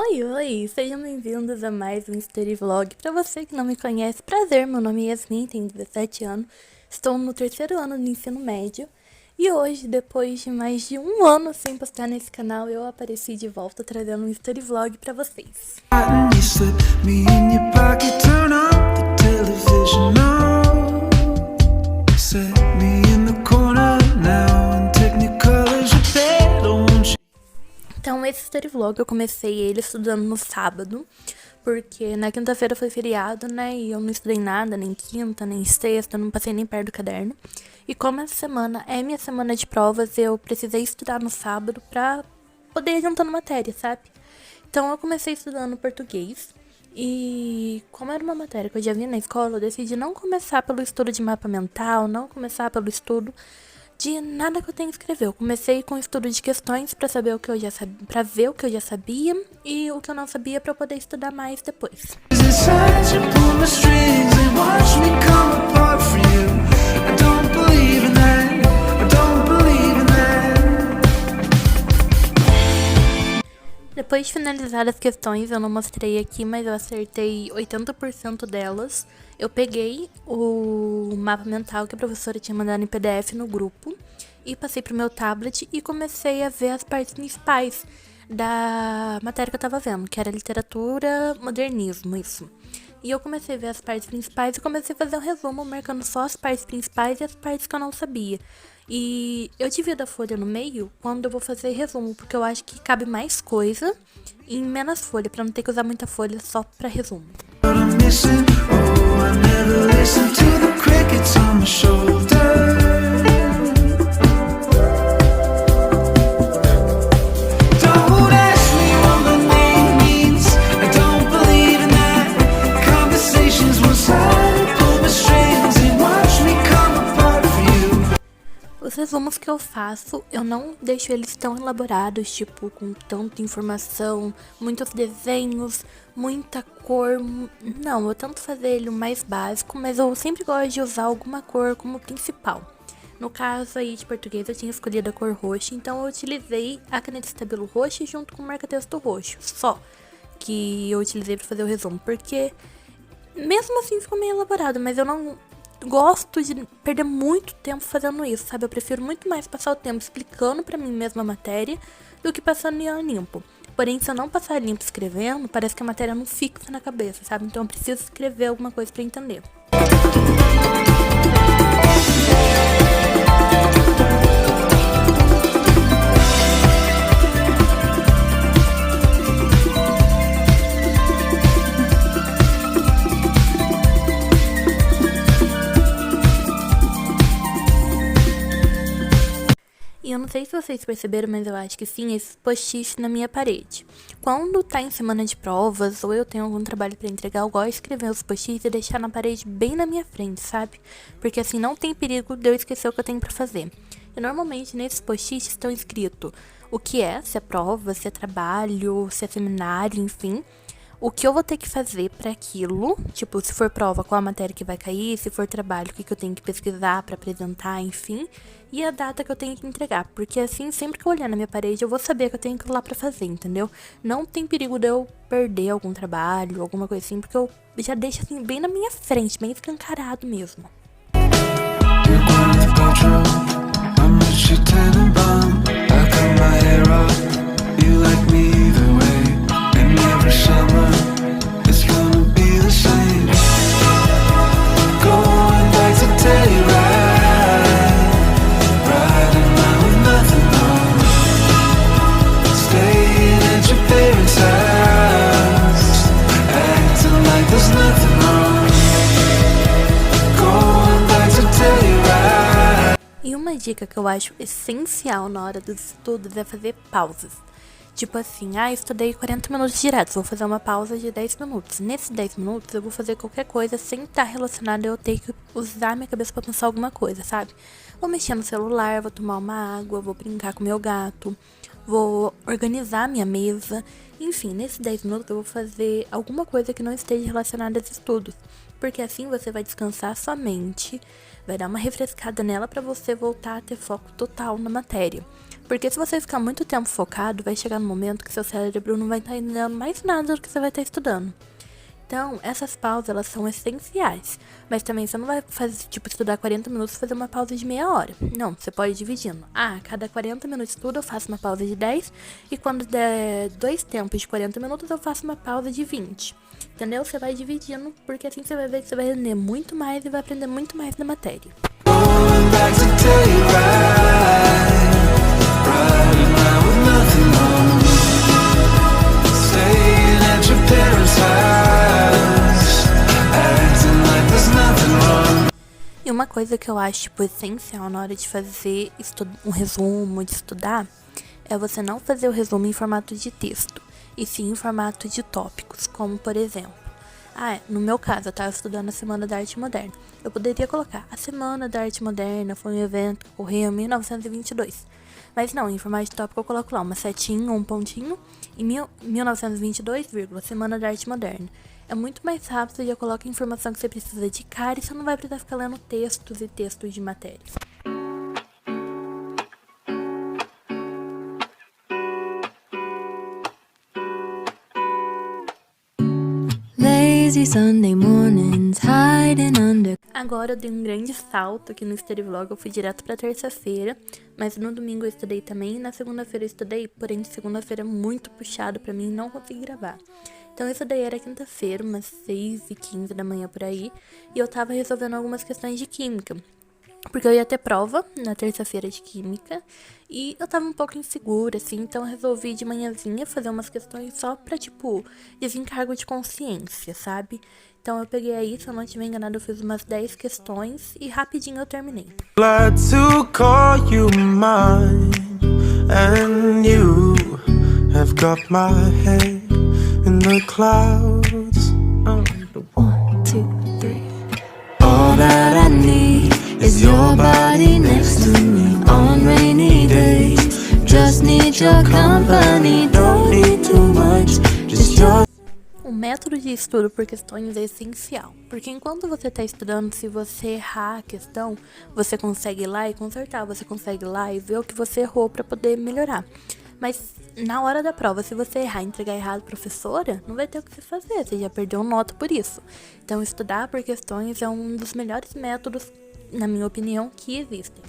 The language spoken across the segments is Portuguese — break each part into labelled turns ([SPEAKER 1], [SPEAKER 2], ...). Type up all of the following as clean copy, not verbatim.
[SPEAKER 1] Oi, oi! Sejam bem-vindos a mais um Story Vlog. Pra você que não me conhece, prazer, meu nome é Yasmin, tenho 17 anos, estou no terceiro ano do ensino médio e hoje, depois de mais de um ano sem postar nesse canal, eu apareci de volta trazendo um Story Vlog pra vocês. Então, esse Story Vlog eu comecei ele estudando no sábado, porque na quinta-feira foi feriado, né? E eu não estudei nada, nem quinta, nem sexta, não passei nem perto do caderno. E como essa semana é minha semana de provas, eu precisei estudar no sábado pra poder ir adiantando matéria, sabe? Então, eu comecei estudando português. E como era uma matéria que eu já vi na escola, eu decidi não começar pelo estudo de mapa mental, não começar pelo estudo de nada que eu tenho que escrever. Eu comecei com estudo de questões para saber o que eu já sabia, para ver o que eu já sabia e o que eu não sabia para poder estudar mais depois. Depois de finalizar as questões, eu não mostrei aqui, mas eu acertei 80% delas. Eu peguei o mapa mental que a professora tinha mandado em PDF no grupo e passei pro meu tablet e comecei a ver as partes principais da matéria que eu tava vendo, que era literatura, modernismo, isso. E eu comecei a ver as partes principais e comecei a fazer um resumo, marcando só as partes principais e as partes que eu não sabia. E eu divido a folha no meio quando eu vou fazer resumo, porque eu acho que cabe mais coisa em menos folha, pra não ter que usar muita folha só pra resumo. Os resumos que eu faço, eu não deixo eles tão elaborados, tipo, com tanta informação, muitos desenhos, muita cor. Não, eu tento fazer ele o mais básico, mas eu sempre gosto de usar alguma cor como principal. No caso aí de português, eu tinha escolhido a cor roxa, então eu utilizei a caneta estabilo roxa junto com o marca-texto roxo, só que eu utilizei para fazer o resumo, porque mesmo assim ficou meio elaborado, mas eu não gosto de perder muito tempo fazendo isso, sabe? Eu prefiro muito mais passar o tempo explicando pra mim mesma a matéria do que passando em limpo. Porém, se eu não passar limpo escrevendo, parece que a matéria não fixa na cabeça, sabe? Então eu preciso escrever alguma coisa pra entender. E eu não sei se vocês perceberam, mas eu acho que sim, esses post-its na minha parede. Quando tá em semana de provas ou eu tenho algum trabalho pra entregar, eu gosto de escrever os post-its e deixar na parede bem na minha frente, sabe? Porque assim não tem perigo de eu esquecer o que eu tenho pra fazer. E normalmente nesses post-its estão escrito o que é, se é prova, se é trabalho, se é seminário, enfim. O que eu vou ter que fazer para aquilo, tipo, se for prova, qual a matéria que vai cair, se for trabalho, o que eu tenho que pesquisar para apresentar, enfim, e a data que eu tenho que entregar, porque assim, sempre que eu olhar na minha parede, eu vou saber que eu tenho aquilo lá para fazer, entendeu? Não tem perigo de eu perder algum trabalho, alguma coisa assim, porque eu já deixo assim bem na minha frente, bem escancarado mesmo. E uma dica que eu acho essencial na hora dos estudos é fazer pausas. Tipo assim, estudei 40 minutos direto, vou fazer uma pausa de 10 minutos. Nesses 10 minutos eu vou fazer qualquer coisa sem estar relacionada a eu ter que usar minha cabeça pra pensar alguma coisa, sabe? Vou mexer no celular, vou tomar uma água, vou brincar com meu gato, vou organizar minha mesa. Enfim, nesses 10 minutos eu vou fazer alguma coisa que não esteja relacionada aos estudos. Porque assim você vai descansar sua mente, vai dar uma refrescada nela para você voltar a ter foco total na matéria. Porque se você ficar muito tempo focado, vai chegar no momento que seu cérebro não vai estar entendendo mais nada do que você vai estar estudando. Então, essas pausas, elas são essenciais. Mas também você não vai fazer, estudar 40 minutos e fazer uma pausa de meia hora. Não, você pode ir dividindo. Cada 40 minutos de estudo eu faço uma pausa de 10. E quando der 2 tempos de 40 minutos, eu faço uma pausa de 20. Entendeu? Você vai dividindo, porque assim você vai ver que você vai render muito mais e vai aprender muito mais da matéria. E uma coisa que eu acho, essencial na hora de fazer um resumo, de estudar, é você não fazer o resumo em formato de texto, e sim em formato de tópicos, como por exemplo, no meu caso, eu estava estudando a Semana da Arte Moderna. Eu poderia colocar, a Semana da Arte Moderna foi um evento que ocorreu em 1922. Mas não, em formato de tópico eu coloco lá uma setinha ou um pontinho, em 1922, Semana da Arte Moderna. É muito mais rápido, já coloca a informação que você precisa de cara e você não vai precisar ficar lendo textos e textos de matéria. Lazy Sunday mornings hiding under. Agora eu dei um grande salto aqui no Study Vlog, eu fui direto pra terça-feira, mas no domingo eu estudei também, e na segunda-feira eu estudei, porém segunda-feira é muito puxado pra mim, não consegui gravar. Então isso daí era quinta-feira, umas 6h15 da manhã por aí, e eu tava resolvendo algumas questões de química. Porque eu ia ter prova na terça-feira de química e eu tava um pouco insegura, assim, então eu resolvi de manhãzinha fazer umas questões só pra, desencargo de consciência, sabe? Então eu peguei aí, se eu não estiver enganada, eu fiz umas 10 questões e rapidinho eu terminei. Glad to call you mine, and you have got my head in the clouds. 1, 2, 3. All that I need is your body next to me on rainy days. Just need your company, don't need too much, just your... O método de estudo por questões é essencial, porque enquanto você está estudando, se você errar a questão, você consegue ir lá e consertar, você consegue ir lá e ver o que você errou para poder melhorar. Mas na hora da prova, se você errar e entregar errado a professora, não vai ter o que você fazer, você já perdeu nota por isso. Então estudar por questões é um dos melhores métodos, na minha opinião, que existem.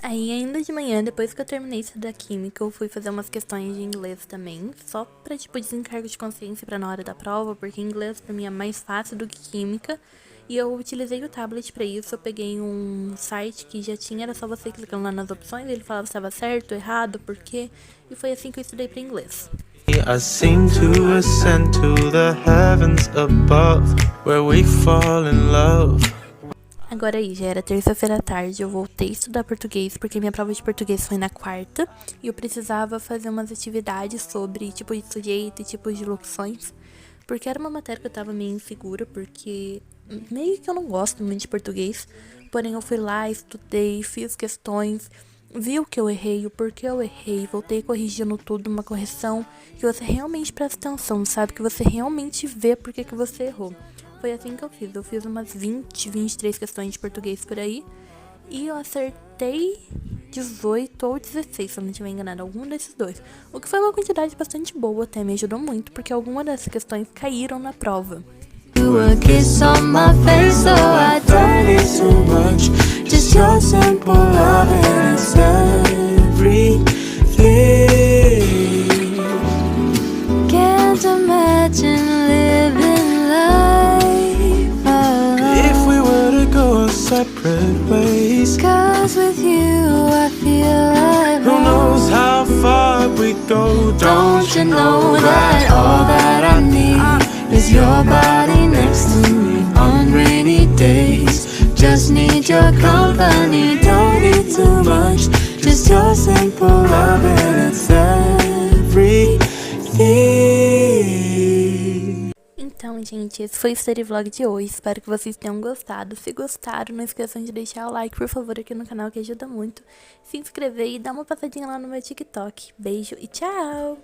[SPEAKER 1] Aí ainda de manhã, depois que eu terminei isso da química, eu fui fazer umas questões de inglês também, só pra desencargo de consciência pra na hora da prova, porque inglês pra mim é mais fácil do que química, e eu utilizei o tablet pra isso. Eu peguei um site que já tinha, era só você clicando lá nas opções, ele falava se estava certo, errado, por quê, e foi assim que eu estudei pra inglês. I seem to ascend to the heavens above, where we fall in love. Agora aí, já era terça-feira à tarde, eu voltei a estudar português, porque minha prova de português foi na quarta, e eu precisava fazer umas atividades sobre tipo de sujeito e tipos de locuções, porque era uma matéria que eu tava meio insegura, porque meio que eu não gosto muito de português, porém eu fui lá, estudei, fiz questões, vi o que eu errei, o porquê eu errei, voltei corrigindo tudo, uma correção que você realmente presta atenção, sabe? Que você realmente vê porque que você errou. Foi assim que eu fiz. Eu fiz umas 23 questões de português por aí. E eu acertei 18 ou 16, se eu não estiver enganado, algum desses dois. O que foi uma quantidade bastante boa, até me ajudou muito, porque algumas dessas questões caíram na prova. Can't imagine living life alone. If we were to go separate ways, 'cause with you I feel like who knows how far we go. Don't you know that all that I need is your body next to me on rainy days. Just need your company, don't need too much, just
[SPEAKER 2] your simple love and it's everything.
[SPEAKER 1] Então, gente, esse foi o Story Vlog de hoje. Espero que vocês tenham gostado. Se gostaram, não esqueçam de deixar o like, por favor, aqui no canal, que ajuda muito. Se inscrever e dar uma passadinha lá no meu TikTok. Beijo e tchau!